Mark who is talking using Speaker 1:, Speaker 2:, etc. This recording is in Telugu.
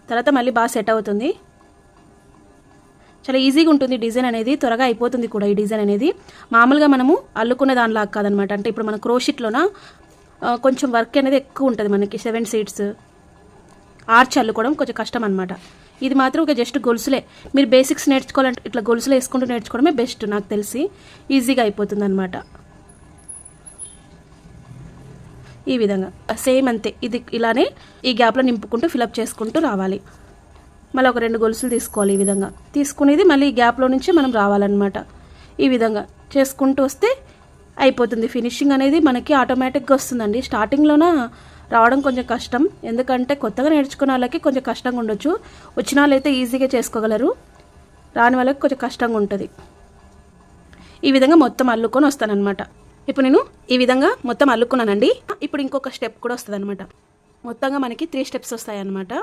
Speaker 1: తర్వాత మళ్ళీ బాగా సెట్ అవుతుంది. చాలా ఈజీగా ఉంటుంది డిజైన్ అనేది, త్వరగా అయిపోతుంది కూడా ఈ డిజైన్ అనేది. మామూలుగా మనము అల్లుకునే దానిలాగా కాదనమాట. అంటే ఇప్పుడు మన క్రోషిట్లోన కొంచెం వర్క్ అనేది ఎక్కువ ఉంటుంది మనకి. 7 సీడ్స్ ఆర్చ్ అల్లుకోవడం కొంచెం కష్టం అనమాట. ఇది మాత్రం ఒక జస్ట్ గొలుసులే. మీరు బేసిక్స్ నేర్చుకోవాలంటే ఇట్లా గొలుసులు వేసుకుంటూ నేర్చుకోవడమే బెస్ట్ నాకు తెలిసి. ఈజీగా అయిపోతుంది అనమాట. ఈ విధంగా సేమ్ అంతే. ఇది ఇలానే ఈ గ్యాప్లో నింపుకుంటూ ఫిలప్ చేసుకుంటూ రావాలి. మళ్ళీ ఒక 2 గొలుసులు తీసుకోవాలి. ఈ విధంగా తీసుకునేది మళ్ళీ ఈ గ్యాప్లో నుంచి మనం రావాలన్నమాట. ఈ విధంగా చేసుకుంటూ వస్తే అయిపోతుంది. ఫినిషింగ్ అనేది మనకి ఆటోమేటిక్గా వస్తుందండి. స్టార్టింగ్లోన రావడం కొంచెం కష్టం, ఎందుకంటే కొత్తగా నేర్చుకునే వాళ్ళకి కొంచెం కష్టంగా ఉండొచ్చు. వచ్చిన వాళ్ళైతే ఈజీగా చేసుకోగలరు, రాని వాళ్ళకి కొంచెం కష్టంగా ఉంటుంది. ఈ విధంగా మొత్తం అల్లుకొని వస్తానన్నమాట. ఇప్పుడు నేను ఈ విధంగా మొత్తం అల్లుకున్నానండి. ఇప్పుడు ఇంకొక స్టెప్ కూడా వస్తుంది అనమాట. మొత్తంగా మనకి 3 స్టెప్స్ వస్తాయి అన్నమాట.